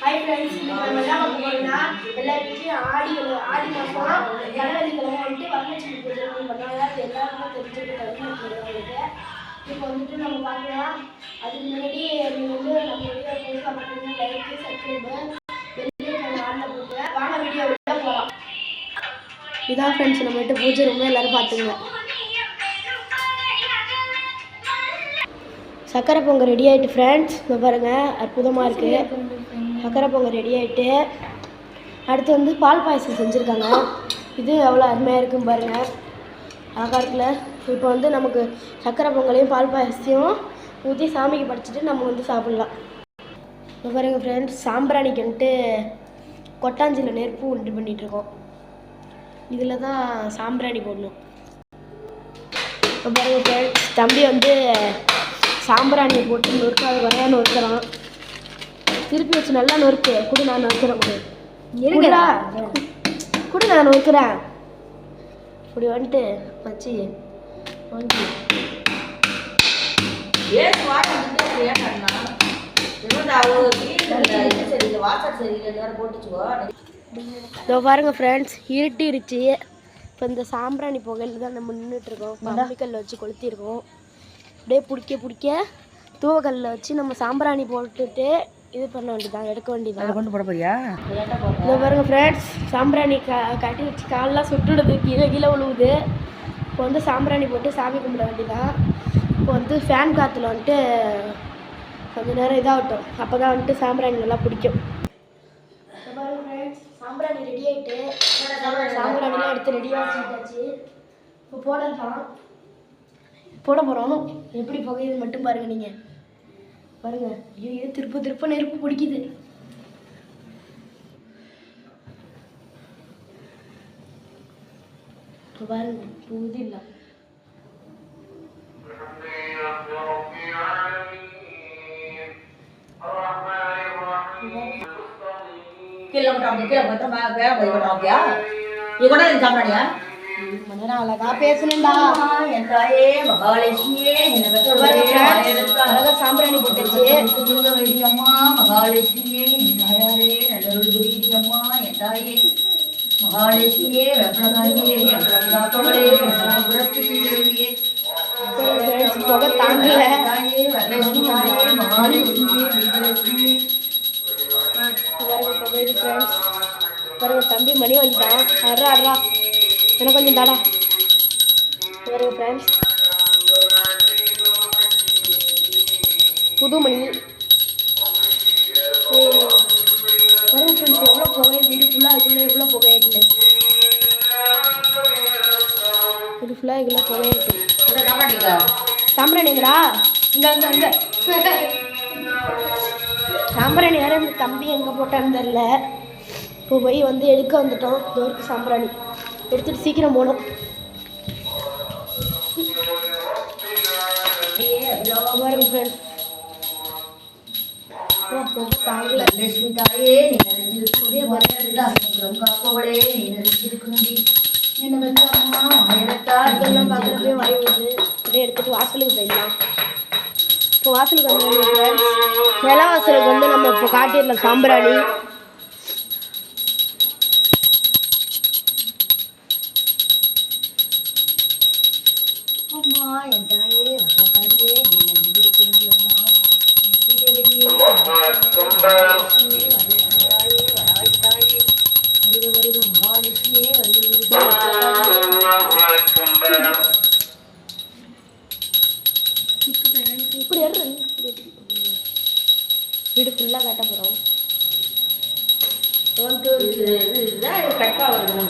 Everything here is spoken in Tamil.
ஹாய் ஃப்ரெண்ட்ஸ், இன்னைக்கு நம்ம என்ன பார்க்க போறோம்னா எல்லா வீட்லயும் ஆடி மாசம் ஜனவரிக்கிழமை வந்துட்டு வரலட்சுமி பூஜை பண்ணுவாங்க. அது எல்லாருமே தெரிஞ்சுக்கிட்டு இப்போ வந்துட்டு நம்ம பார்க்கலாம். அதுக்கு முன்னாடி நீங்கள் வந்து நம்ம வீடியோ புதுசாக பார்த்தீங்கன்னா லைக்கு சப்ஸ்கிரைபு வெளியே ஆனில் போட்டு வாங்க வீடியோ போகலாம். இதான் ஃப்ரெண்ட்ஸ் நம்ம வீட்டு பூஜை ரொம்ப எல்லோரும் பார்த்துங்க. சக்கரை பொங்கல் ரெடி ஆகிட்டு ஃப்ரெண்ட்ஸ், இப்போ பாருங்கள் அற்புதமாக இருக்குது. சக்கரை பொங்கல் ரெடி ஆகிட்டு அடுத்து வந்து பால் பாயசம் செஞ்சுருக்காங்க. இது எவ்வளோ அருமையாக இருக்குன்னு பாருங்கள், அழகாக இருக்குல்ல. இப்போ வந்து நமக்கு சக்கரை பொங்கலையும் பால் பாயசத்தையும் ஊற்றி சாமிக்கு படைச்சிட்டு நம்ம வந்து சாப்பிட்லாம். இப்போ பாருங்கள் ஃப்ரெண்ட்ஸ், சாம்பிராணிக்கு வந்துட்டு கொட்டாஞ்சியில் நெருப்பு உண்டு பண்ணிகிட்ருக்கோம். இதில் தான் சாம்பிராணி போடணும். இப்போ பாருங்கள் ஃப்ரெண்ட்ஸ், தம்பி வந்து சாம்பிராணியை போட்டு நொறுக்காது வரையா நொறுக்கிறான். திருப்பி வச்சு நல்லா நொறுக்கு குடு, நான் நொறுக்கிறேன். இருக்குடா குடு, நான் நொறுக்கிறேன். இப்படி வந்துட்டு வச்சு வாங்கி இதோ பாருங்க ஃப்ரெண்ட்ஸ், இருட்டிருச்சு. இப்போ இந்த சாம்பிராணி புகையில் தான் நம்ம நின்றுட்டுருக்கோம். பம்பிக்கல்ல வச்சு கொளுத்திருக்கோம். அப்படியே பிடிக்க தூவக்கல்லில் வச்சு நம்ம சாம்பிராணி போட்டுட்டு இது பண்ண வேண்டியதான், எடுக்க வேண்டியதான். கொண்டு போட போறியா? இதை பாருங்க ஃப்ரெண்ட்ஸ், சாம்பிராணி கட்டி வச்சு காலெலாம் சுட்டுடுது, கீழே விழுவுது. இப்போ வந்து சாம்பிராணி போட்டு சாமி கும்பிட வேண்டியதான். இப்போ வந்து ஃபேன் காற்றுல வந்துட்டு கொஞ்சம் நேரம் இதாகட்டும், அப்போ தான் வந்துட்டு சாம்பிராணி நல்லா பிடிக்கும். இதை பாருங்க ஃப்ரெண்ட்ஸ், சாம்பிராணி ரெடி ஆகிட்டு சாம்பிராணிலாம் எடுத்து ரெடியாக வச்சுட்டாச்சு. இப்போ போடலாம், போட போகிறோம். எப்படி புகையுது மட்டும் பாருங்கள். நீங்கள் பாருங்கள், ஐயோ திருப்ப நெருப்பு பிடிக்குது. பாருங்க புது இல்லை. அழகா பேசணும்டா. அழகா சாம்பிராணி போட்டுச்சு. அம்மா மகாலட்சுமியே, அம்மா என் தாயே மகாலட்சுமியே, புகை தாங்கல. பாருங்க தம்பி மணி வந்துட்டான். அட்ரா எனக்கு கொஞ்சம் தாடா. பாருங்க ஃப்ரெண்ட்ஸ், புது மணி. பாருங்க ஃப்ரெண்ட்ஸ், எவ்வளோ புகை, வீடு ஃபுல்லாக இதுக்குள்ளே எவ்வளோ புகையிட்டு, வீடு ஃபுல்லாக இதுக்குள்ளே புகையிட்டு. சாம்பிராணிங்களா? இங்கே சாம்பிராணி வேறு இந்த தம்பி எங்கே போட்டான்னு தெரில. இப்போ போய் வந்து எடுக்க வந்துட்டோம். தோருக்கு சாம்பிராணி எடுத்துகிட்டு சீக்கிரம் போகணும். பார்க்குறப்பே வாய் வருது. அப்படியே எடுத்துகிட்டு வாசலுக்கு போயிடலாம். இப்போ வாசலுக்கு வந்து நில வாசலுக்கு வந்து நம்ம இப்போ காட்டிடலாம் சாம்பிராணி. அம்மா என் தாயே அக்காரியே, வீடு ஃபுல்லாக கட்ட போகிறோம். கட்டா வருது